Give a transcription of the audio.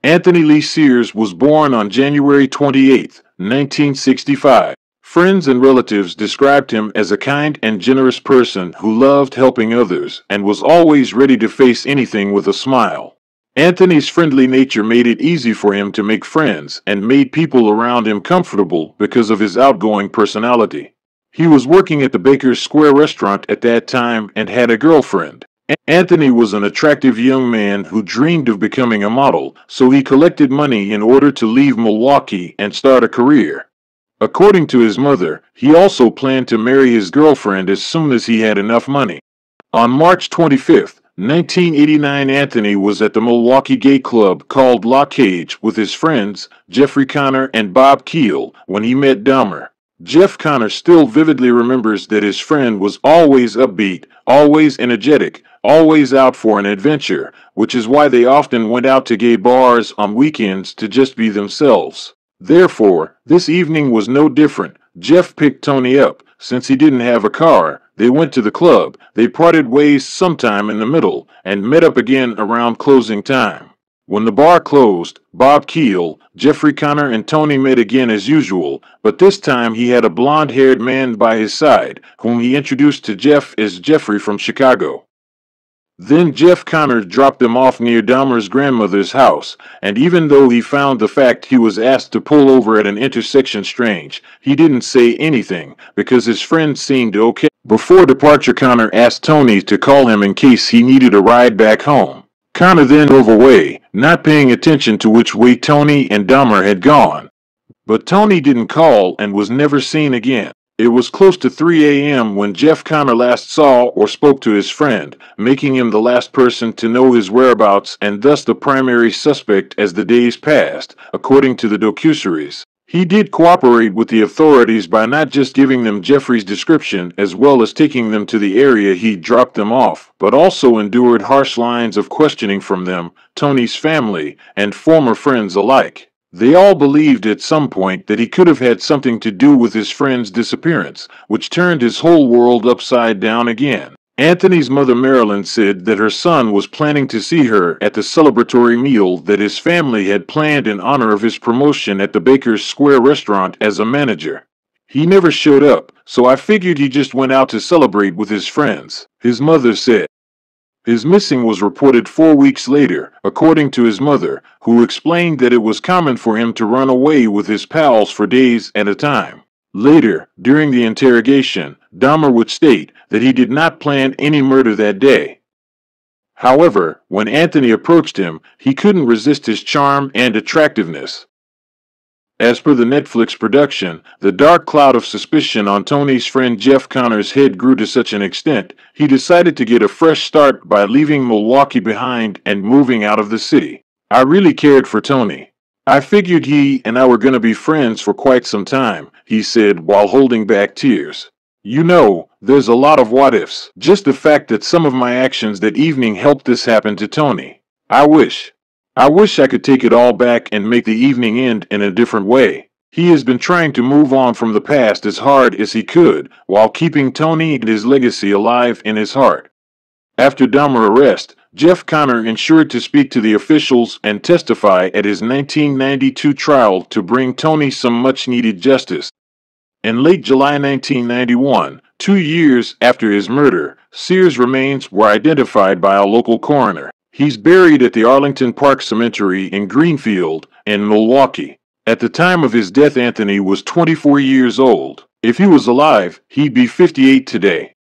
Anthony Lee Sears was born on January 28, 1965. Friends and relatives described him as a kind and generous person who loved helping others and was always ready to face anything with a smile. Anthony's friendly nature made it easy for him to make friends and made people around him comfortable because of his outgoing personality. He was working at the Baker's Square restaurant at that time and had a girlfriend. Anthony was an attractive young man who dreamed of becoming a model, so he collected money in order to leave Milwaukee and start a career. According to his mother, he also planned to marry his girlfriend as soon as he had enough money. On March 25, 1989, Anthony was at the Milwaukee gay club called La Cage with his friends Jeffrey Connor and Bob Keel when he met Dahmer. Jeff Connor still vividly remembers that his friend was always upbeat, always energetic, always out for an adventure, which is why they often went out to gay bars on weekends to just be themselves. Therefore, this evening was no different. Jeff picked Tony up. Since he didn't have a car, they went to the club. They parted ways sometime in the middle and met up again around closing time. When the bar closed, Bob Keel, Jeffrey Connor, and Tony met again as usual, but this time he had a blonde-haired man by his side, whom he introduced to Jeff as Jeffrey from Chicago. Then Jeff Connor dropped them off near Dahmer's grandmother's house, and even though he found the fact he was asked to pull over at an intersection strange, he didn't say anything because his friend seemed okay. Before departure, Connor asked Tony to call him in case he needed a ride back home. Connor then drove away, not paying attention to which way Tony and Dahmer had gone. But Tony didn't call and was never seen again. It was close to 3 a.m. when Jeff Connor last saw or spoke to his friend, making him the last person to know his whereabouts and thus the primary suspect as the days passed, according to the docuseries. He did cooperate with the authorities by not just giving them Jeffrey's description as well as taking them to the area he dropped them off, but also endured harsh lines of questioning from them, Tony's family, and former friends alike. They all believed at some point that he could have had something to do with his friend's disappearance, which turned his whole world upside down again. Anthony's mother Marilyn said that her son was planning to see her at the celebratory meal that his family had planned in honor of his promotion at the Baker's Square restaurant as a manager. He never showed up, so I figured he just went out to celebrate with his friends, his mother said. His missing was reported 4 weeks later, according to his mother, who explained that it was common for him to run away with his pals for days at a time. Later, during the interrogation, Dahmer would state that he did not plan any murder that day. However, when Anthony approached him, he couldn't resist his charm and attractiveness. As per the Netflix production, the dark cloud of suspicion on Tony's friend Jeff Connor's head grew to such an extent, he decided to get a fresh start by leaving Milwaukee behind and moving out of the city. I really cared for Tony. I figured he and I were going to be friends for quite some time, he said while holding back tears. You know, there's a lot of what-ifs. Just the fact that some of my actions that evening helped this happen to Tony. I wish I could take it all back and make the evening end in a different way. He has been trying to move on from the past as hard as he could, while keeping Tony and his legacy alive in his heart. After Dahmer's arrest, Jeff Connor ensured to speak to the officials and testify at his 1992 trial to bring Tony some much-needed justice. In late July 1991, 2 years after his murder, Sears' remains were identified by a local coroner. He's buried at the Arlington Park Cemetery in Greenfield, in Milwaukee. At the time of his death, Anthony was 24 years old. If he was alive, he'd be 58 today.